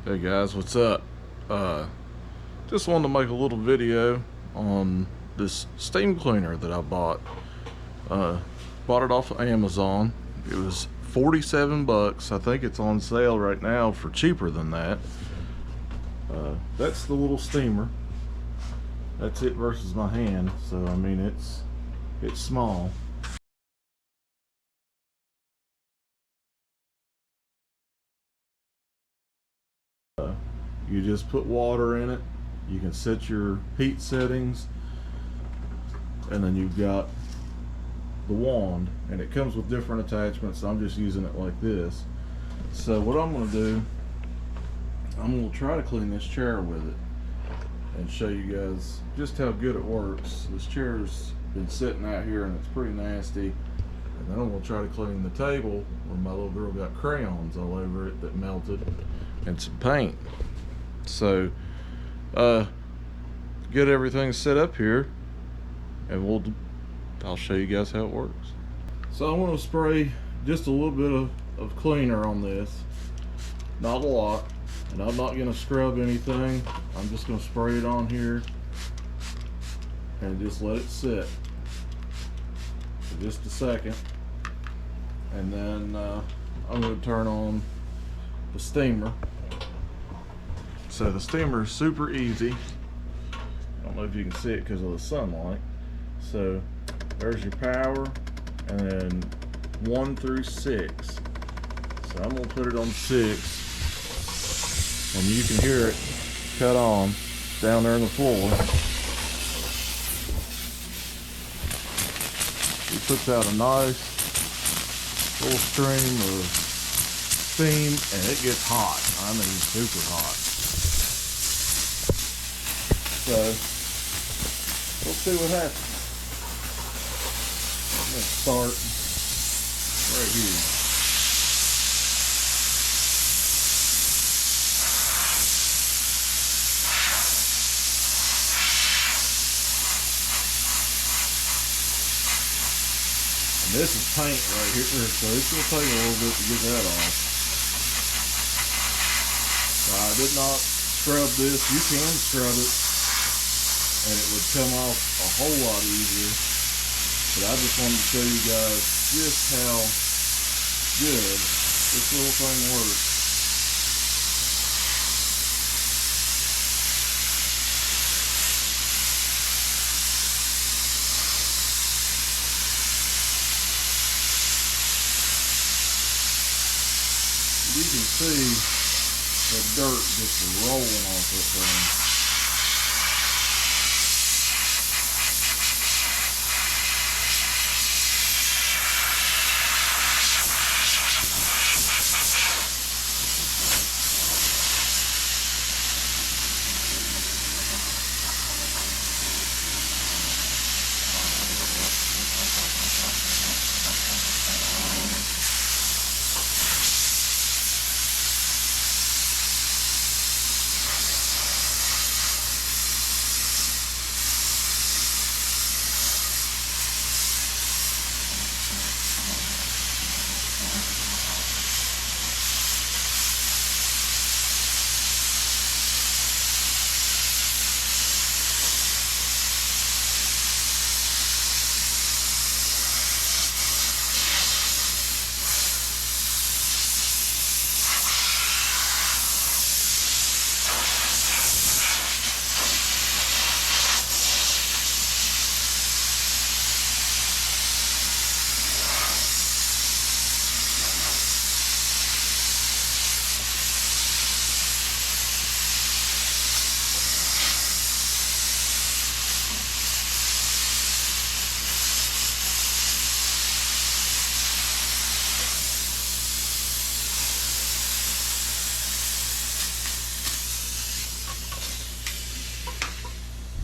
Hey guys, what's up? Just wanted to make a little video on this steam cleaner that I bought. Bought it off of Amazon. It was 47 bucks. I think it's on sale right now for cheaper than that. That's the little steamer. That's it versus my hand. So I mean it's small. You just put water in it. You can set your heat settings, and then you've got the wand, and it comes with different attachments. I'm just using it like this. So what I'm going to do, I'm going to try to clean this chair with it and show you guys just how good it works. This chair's been sitting out here and it's pretty nasty. And then I'm going to try to clean the table where my little girl got crayons all over it that melted and some paint. So get everything set up here, and I'll show you guys how it works. So I want to spray just a little bit of cleaner on this, not a lot, and I'm not going to scrub anything. I'm just going to spray it on here and just let it sit for just a second, and then I'm going to turn on the steamer. So the steamer is super easy. I don't know if you can see it because of the sunlight. So there's your power, and then 1 through 6. So I'm gonna put it on 6, and you can hear it cut on down there on the floor. It puts out a nice little stream of steam, and it gets hot. I mean super hot. So let's see what happens. I'm going to start right here. And this is paint right here, so it's going to take a little bit to get that off. I did not scrub this. You can scrub it, and it would come off a whole lot easier. But I just wanted to show you guys just how good this little thing works. You can see the dirt just rolling off this thing.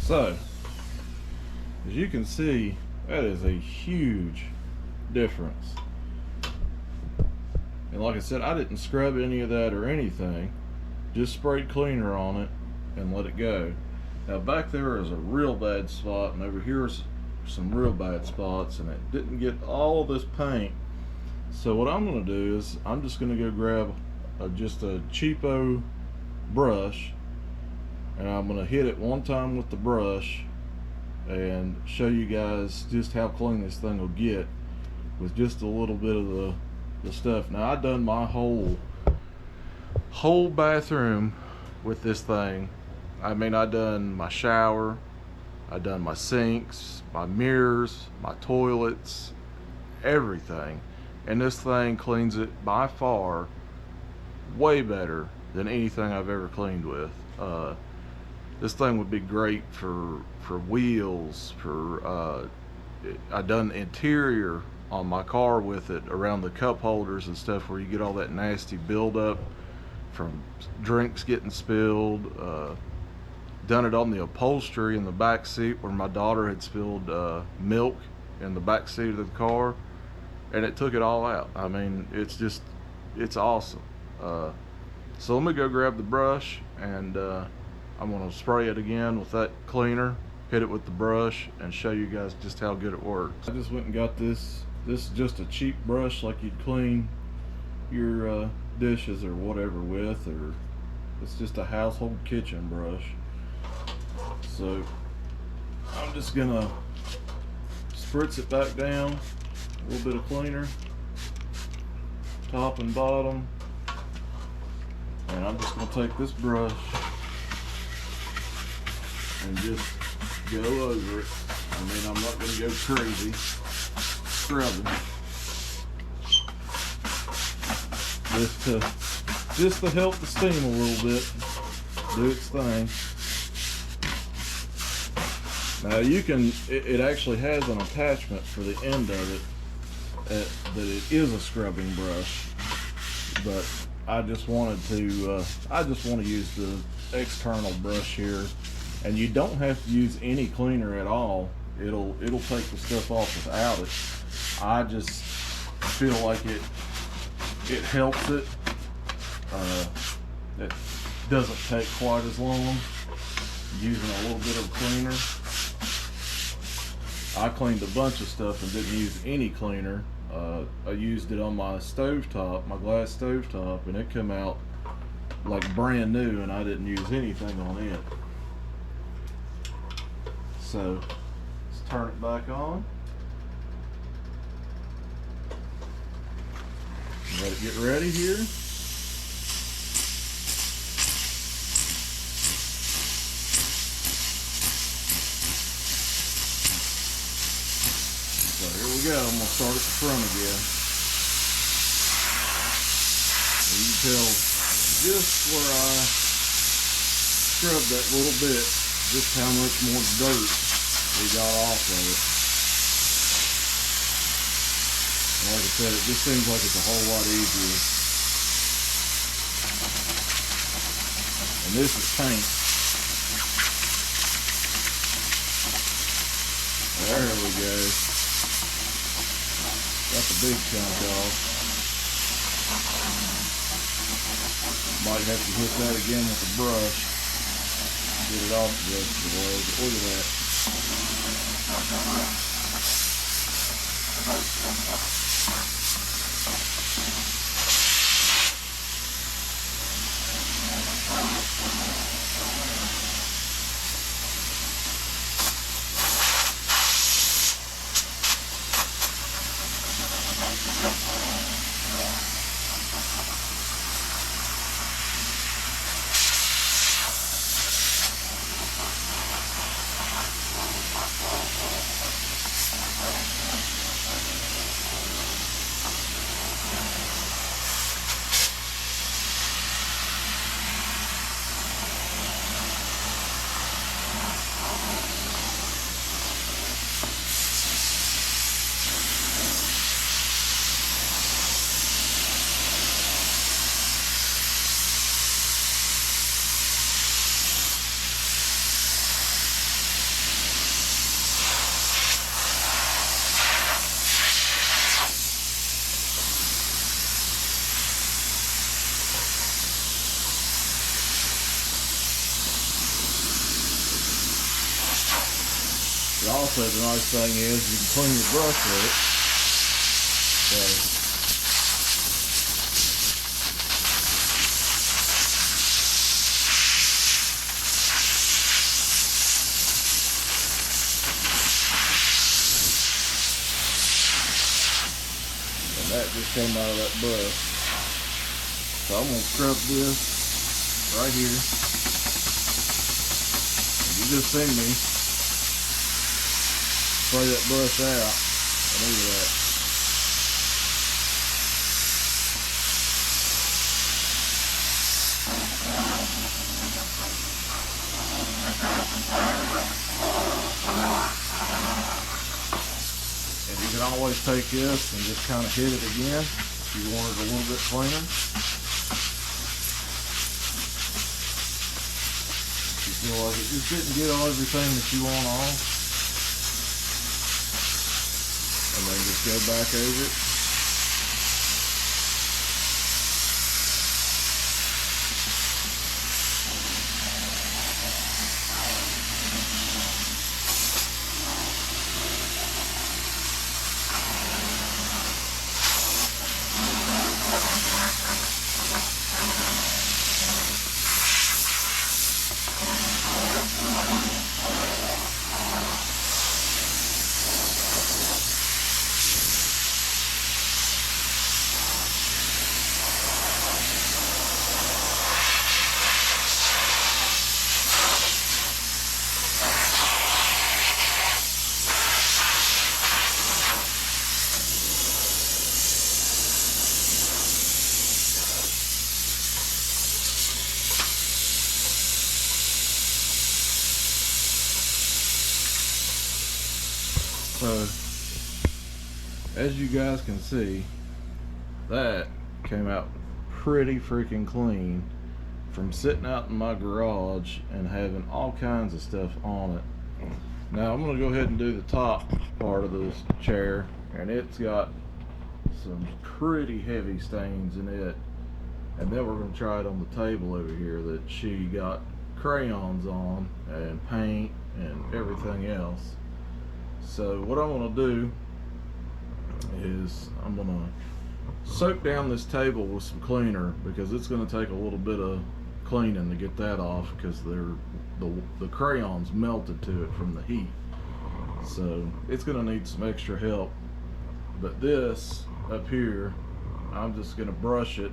So, as you can see, that is a huge difference. And like I said, I didn't scrub any of that or anything. Just sprayed cleaner on it and let it go. Now back there is a real bad spot, and over here is some real bad spots, and it didn't get all this paint. So what I'm going to do is I'm just going to go grab just a cheapo brush, and I'm going to hit it one time with the brush and show you guys just how clean this thing will get with just a little bit of the stuff. Now, I done my whole bathroom with this thing. I mean, I done my shower, I done my sinks, my mirrors, my toilets, everything, and this thing cleans it by far way better than anything I've ever cleaned with. This thing would be great for wheels, I done the interior on my car with it, around the cup holders and stuff, where you get all that nasty buildup from drinks getting spilled. Done it on the upholstery in the back seat where my daughter had spilled milk in the back seat of the car, and it took it all out. I mean, it's awesome. So let me go grab the brush, and I'm going to spray it again with that cleaner, hit it with the brush, and show you guys just how good it works. I just went and got this. This is just a cheap brush like you'd clean your dishes or whatever with, or it's just a household kitchen brush. So I'm just gonna spritz it back down, a little bit of cleaner, top and bottom, and I'm just gonna take this brush and just go over it. I mean, I'm not gonna go crazy scrubbing, just to help the steam a little bit do its thing. Now you can, it actually has an attachment for the end of it that it is a scrubbing brush, but I just want to use the external brush here, and you don't have to use any cleaner at all. It'll take the stuff off without it. I just feel like it helps it. It doesn't take quite as long using a little bit of cleaner. I cleaned a bunch of stuff and didn't use any cleaner. I used it on my stovetop, my glass stovetop, and it came out like brand new, and I didn't use anything on it. So let's turn it back on. Let it get ready here. So here we go. I'm gonna start at the front again. And you can tell just where I scrubbed that little bit, just how much more dirt we got off of it. And like I said, it just seems like it's a whole lot easier. And this is paint. There we go. Got the big chunk off. Might have to hit that again with the brush. Get it off the rest of the way. But look at that. But also the nice thing is you can clean your brush with it. So came out of that brush. So I'm gonna scrub this right here. You just seen me spray that brush out. And look at that. And you can always take this and just kind of hit it again if you want it a little bit cleaner. If you feel like it just didn't get all everything that you want on. And then just go back over it. So, as you guys can see, that came out pretty freaking clean from sitting out in my garage and having all kinds of stuff on it. Now I'm going to go ahead and do the top part of this chair, and it's got some pretty heavy stains in it. And then we're going to try it on the table over here that she got crayons on and paint and everything else. So what I'm going to do is I'm going to soak down this table with some cleaner, because it's going to take a little bit of cleaning to get that off, because the crayons melted to it from the heat. So it's going to need some extra help. But this up here, I'm just going to brush it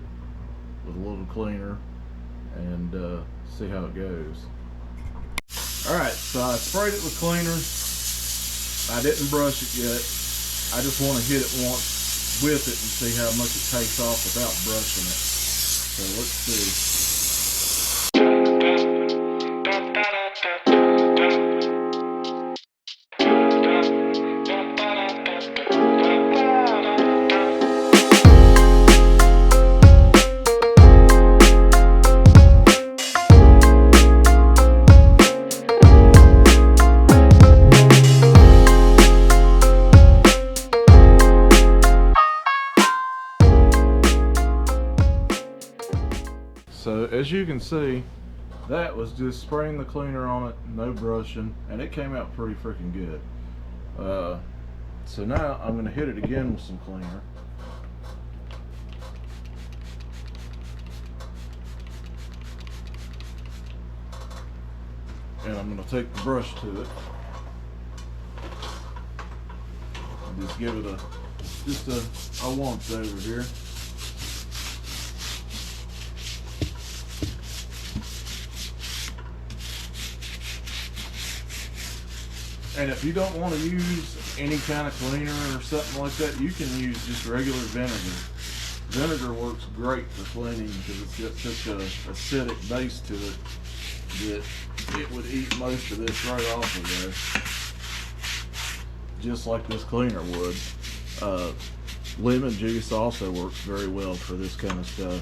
with a little cleaner and see how it goes. Alright, so I sprayed it with cleaner. I didn't brush it yet. I just want to hit it once with it and see how much it takes off without brushing it. So let's see. So as you can see, that was just spraying the cleaner on it, no brushing, and it came out pretty freaking good. So now I'm going to hit it again with some cleaner. And I'm going to take the brush to it and just give it a once over here. And if you don't want to use any kind of cleaner or something like that, you can use just regular vinegar. Vinegar works great for cleaning because it's got such a acidic base to it that it would eat most of this right off of there, just like this cleaner would. Lemon juice also works very well for this kind of stuff,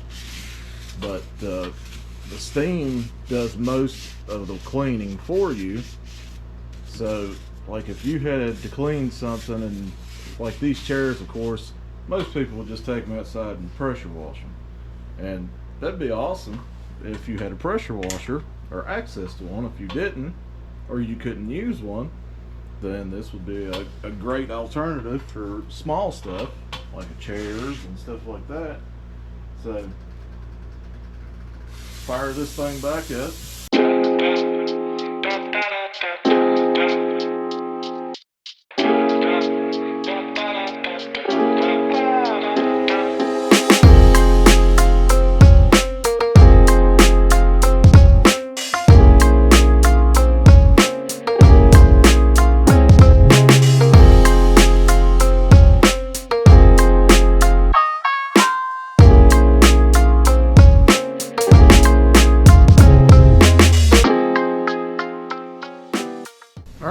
but the steam does most of the cleaning for you. So like if you had to clean something, and like these chairs, of course, most people would just take them outside and pressure wash them, and that'd be awesome if you had a pressure washer or access to one. If you didn't, or you couldn't use one, then this would be a great alternative for small stuff like chairs and stuff like that. So fire this thing back up.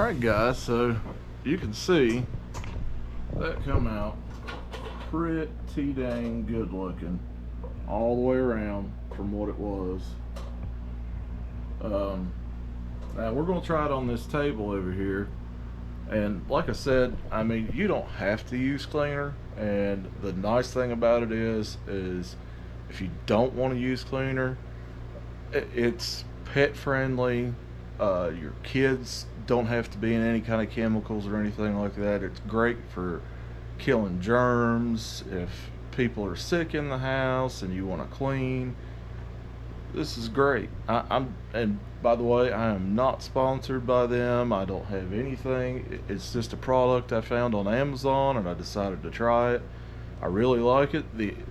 Alright guys, so you can see that come out pretty dang good looking all the way around from what it was. Now we're going to try it on this table over here, and like I said, I mean, you don't have to use cleaner, and the nice thing about it is if you don't want to use cleaner, it's pet friendly. Your kids don't have to be in any kind of chemicals or anything like that. It's great for killing germs. If people are sick in the house and you want to clean, this is great. And by the way, I am not sponsored by them. I don't have anything. It's just a product I found on Amazon and I decided to try it. I really like it.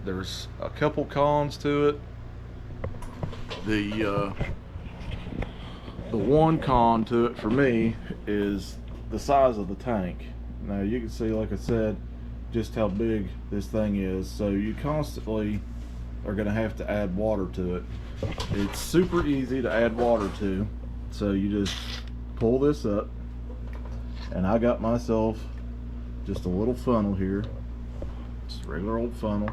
There's a couple cons to it. The one con to it for me is the size of the tank. Now you can see, like I said, just how big this thing is, so you constantly are going to have to add water to it. It's super easy to add water to, so you just pull this up, and I got myself just a little funnel here, just a regular old funnel,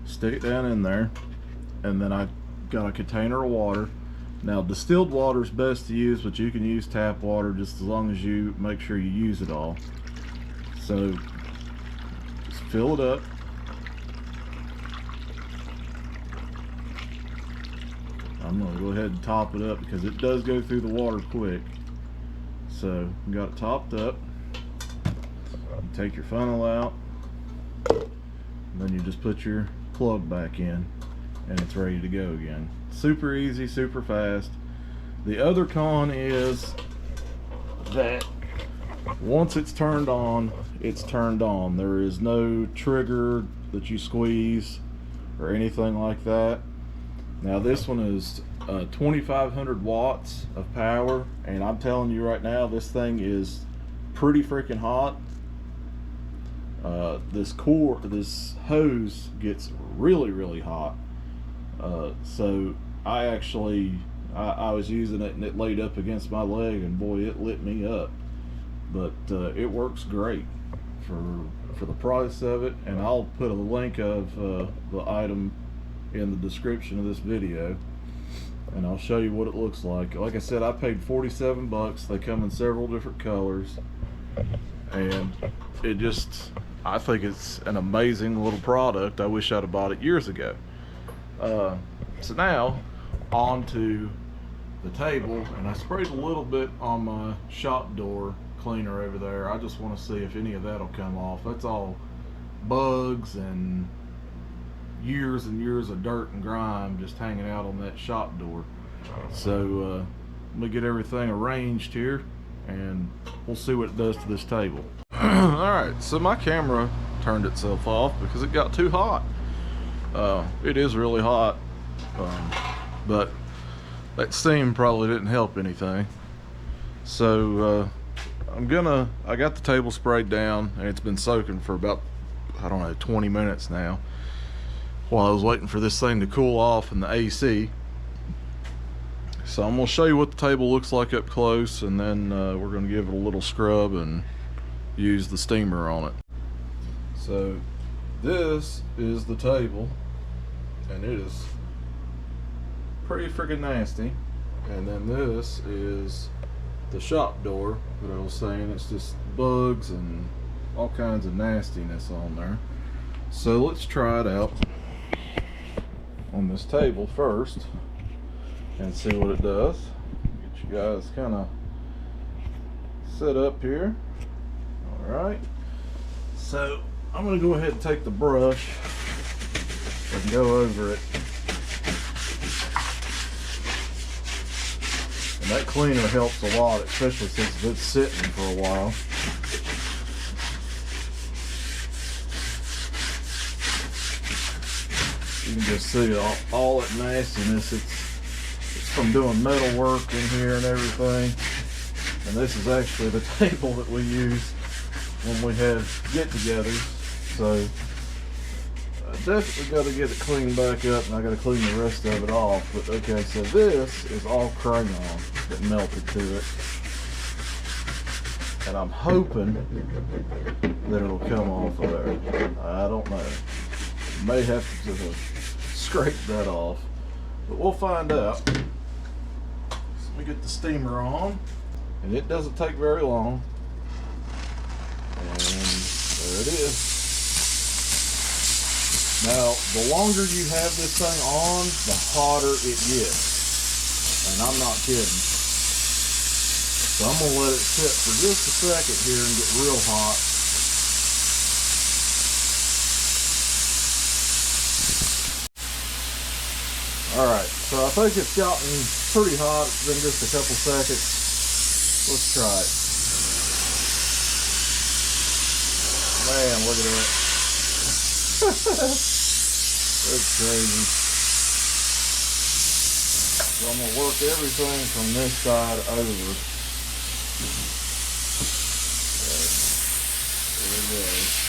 stick it down in there, and then I got a container of water. Now distilled water is best to use, but you can use tap water just as long as you make sure you use it all. So just fill it up. I'm going to go ahead and top it up because it does go through the water quick. So you got it topped up. You take your funnel out, and then you just put your plug back in, and it's ready to go again. Super easy, super fast. The other con is that once it's turned on, it's turned on. There is no trigger that you squeeze or anything like that. Now this one is 2,500 watts of power, and I'm telling you right now, this thing is pretty freaking hot. This hose gets really hot. So I was using it and it laid up against my leg, and boy, it lit me up. But it works great for the price of it, and I'll put a link of the item in the description of this video, and I'll show you what it looks like. Like I said, I paid 47 bucks. They come in several different colors, and I think it's an amazing little product. I wish I'd have bought it years ago. So now on to the table, and I sprayed a little bit on my shop door cleaner over there. I just want to see if any of that'll come off. That's all bugs and years and years of dirt and grime just hanging out on that shop door. So let me get everything arranged here and we'll see what it does to this table. Alright, so my camera turned itself off because it got too hot. It is really hot, but that steam probably didn't help anything. So I got the table sprayed down, and it's been soaking for about, I don't know, 20 minutes now, while I was waiting for this thing to cool off in the AC. So I'm going to show you what the table looks like up close, and then we're going to give it a little scrub and use the steamer on it. So this is the table, and it is pretty freaking nasty. And then this is the shop door that I was saying. It's just bugs and all kinds of nastiness on there. So let's try it out on this table first and see what it does. Get you guys kind of set up here. Alright, so I'm going to go ahead and take the brush and go over it. And that cleaner helps a lot, especially since it's been sitting for a while. You can just see all that nastiness. It's from doing metal work in here and everything. And this is actually the table that we use when we have get-togethers. So I definitely got to get it cleaned back up, and I got to clean the rest of it off. But okay, so this is all crayon that melted to it. and I'm hoping that it'll come off of there. I don't know. May have to scrape that off, but we'll find out. So let me get the steamer on, and it doesn't take very long. And there it is. Now, the longer you have this thing on, the hotter it gets. And I'm not kidding. So I'm going to let it sit for just a second here and get real hot. Alright, so I think it's gotten pretty hot. It's been just a couple seconds. Let's try it. Man, look at that. That's crazy. So I'm going to work everything from this side over. There we go.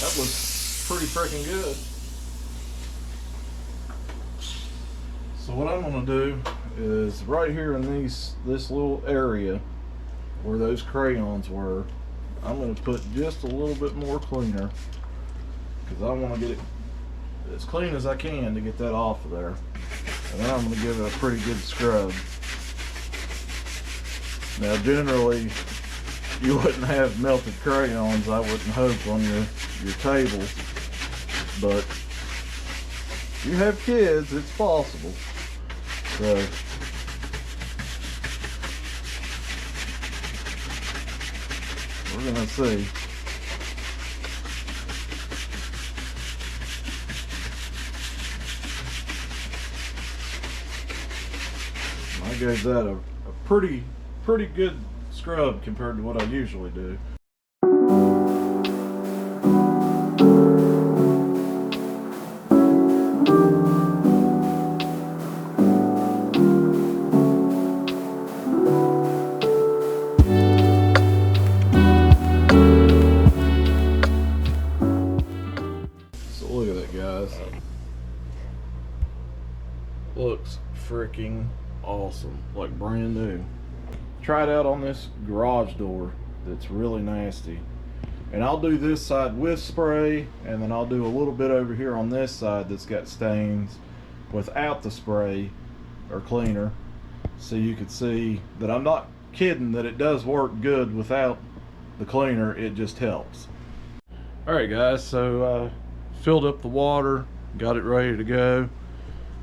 That was pretty freaking good. So what I'm going to do is right here in this little area where those crayons were, I'm going to put just a little bit more cleaner because I want to get it as clean as I can to get that off of there. And then I'm going to give it a pretty good scrub. Now generally you wouldn't have melted crayons, I wouldn't hope, on your table, but if you have kids, it's possible. So we're gonna see. I gave that a pretty good scrub compared to what I usually do. So look at that, guys. Looks freaking awesome, like brand new. Try it out on this garage door that's really nasty, and I'll do this side with spray, and then I'll do a little bit over here on this side that's got stains without the spray or cleaner, so you can see that I'm not kidding, that it does work good without the cleaner. It just helps. Alright guys, so filled up the water, got it ready to go,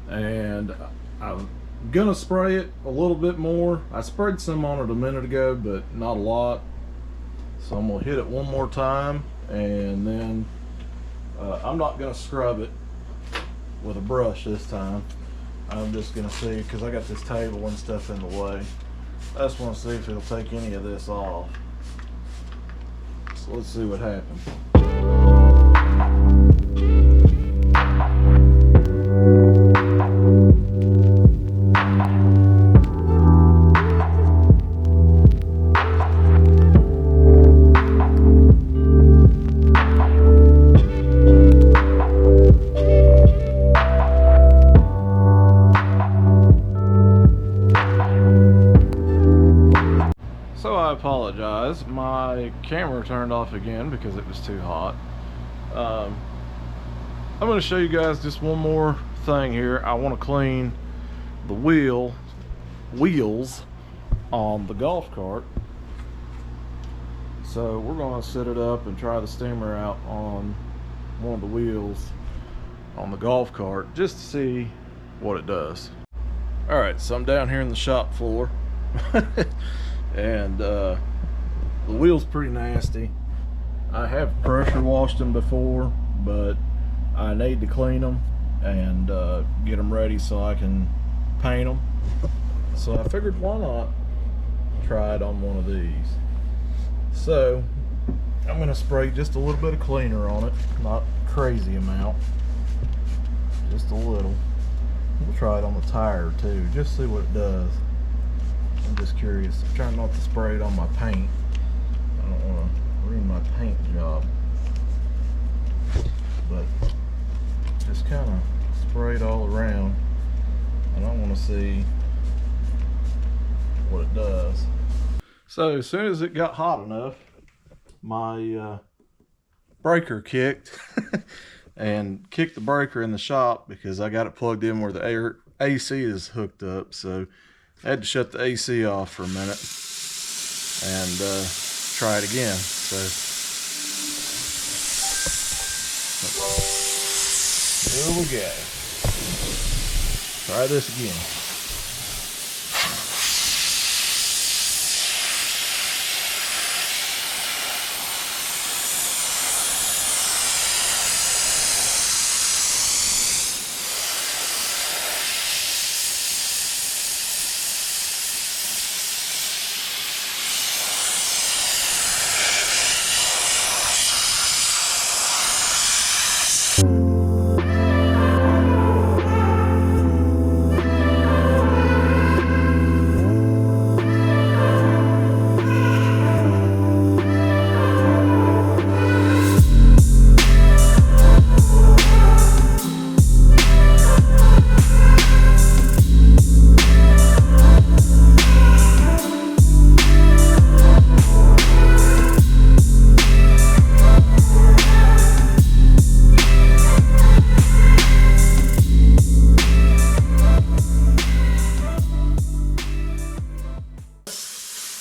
and I'm gonna spray it a little bit more. I sprayed some on it a minute ago, but not a lot, so I'm gonna hit it one more time, and then I'm not gonna scrub it with a brush this time. I'm just gonna see, because I got this table and stuff in the way, I just want to see if it'll take any of this off. So let's see what happens. I apologize, my camera turned off again because it was too hot. I'm going to show you guys just one more thing here. I want to clean the wheels on the golf cart, so we're going to set it up and try the steamer out on one of the wheels on the golf cart just to see what it does. All right, so I'm down here in the shop floor and the wheel's pretty nasty. I have pressure washed them before, but I need to clean them and get them ready so I can paint them. So I figured, why not try it on one of these? So I'm gonna spray just a little bit of cleaner on it, not crazy amount, just a little. We'll try it on the tire too, just see what it does. I'm just curious. I'm trying not to spray it on my paint. I don't want to ruin my paint job, but just kind of spray it all around, and I want to see what it does. So as soon as it got hot enough, my breaker kicked and kicked the breaker in the shop because I got it plugged in where the AC is hooked up. So I had to shut the AC off for a minute and try it again. So here we go. Try this again.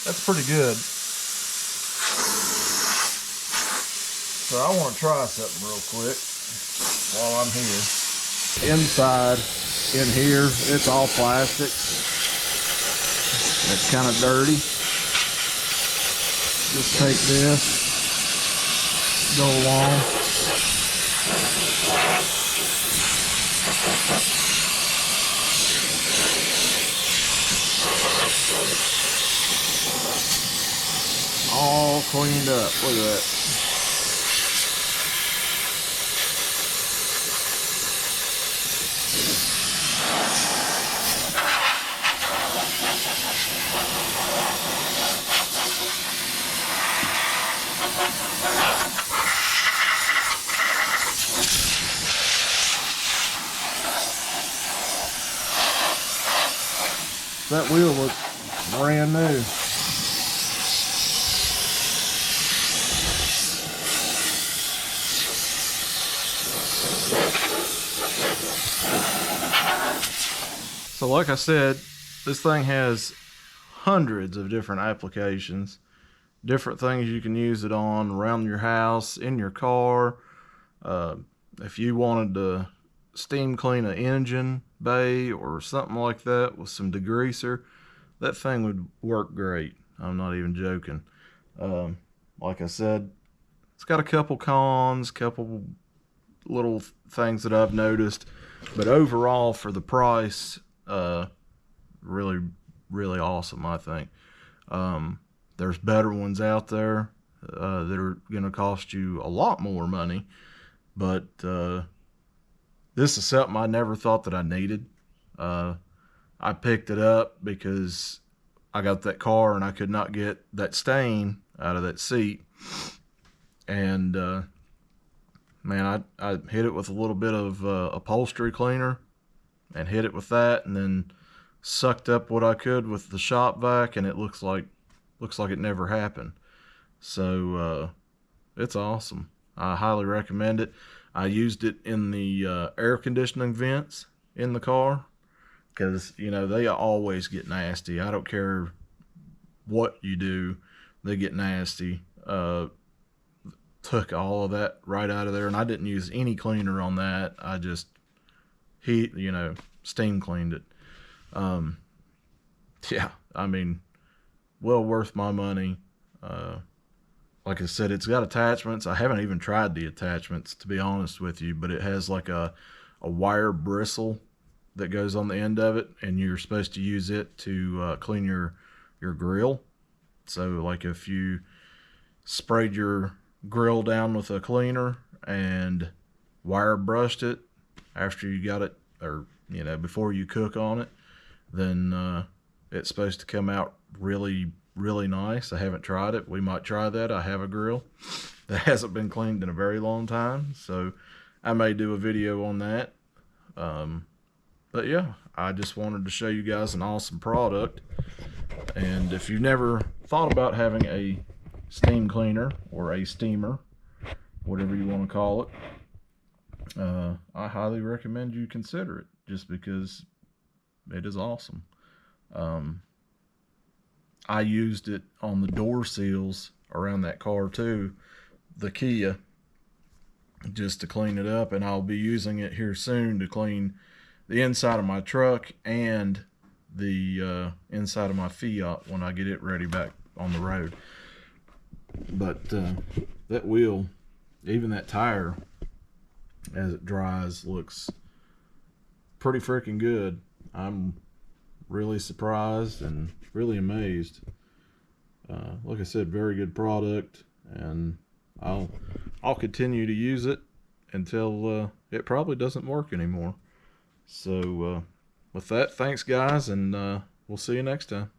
That's pretty good. So I want to try something real quick while I'm here. Inside in here, it's all plastic. It's kind of dirty. Just take this, go along. All cleaned up. Look at that. That wheel looks brand new. So like I said, this thing has hundreds of different applications, different things you can use it on around your house, in your car. If you wanted to steam clean an engine bay or something like that with some degreaser, that thing would work great. I'm not even joking. Like I said, it's got a couple cons, couple little things that I've noticed, but overall for the price, really, really awesome, I think. There's better ones out there that are going to cost you a lot more money, but this is something I never thought that I needed. I picked it up because I got that car and I could not get that stain out of that seat, and man, I hit it with a little bit of upholstery cleaner and hit it with that, and then sucked up what I could with the shop vac, and it looks like it never happened. So it's awesome. I highly recommend it. I used it in the air conditioning vents in the car because, you know, they always get nasty. I don't care what you do, they get nasty. took all of that right out of there, and I didn't use any cleaner on that. I just steam cleaned it. Yeah, I mean, well worth my money. Like I said, it's got attachments. I haven't even tried the attachments, to be honest with you, but it has like a wire bristle that goes on the end of it, and you're supposed to use it to clean your grill. So like if you sprayed your grill down with a cleaner and wire brushed it after you got it, or before you cook on it, then it's supposed to come out really nice. I haven't tried it. We might try that. I have a grill that hasn't been cleaned in a very long time, so I may do a video on that. But yeah, I just wanted to show you guys an awesome product. And if you've never thought about having a steam cleaner or a steamer, whatever you want to call it, I highly recommend you consider it, just because it is awesome. I used it on the door seals around that car too, the Kia, just to clean it up, and I'll be using it here soon to clean the inside of my truck and the inside of my Fiat when I get it ready back on the road. But that wheel, even that tire, as it dries, looks pretty freaking good. I'm really surprised and really amazed. Like I said, very good product, and I'll continue to use it until it probably doesn't work anymore. So with that, thanks guys, and we'll see you next time.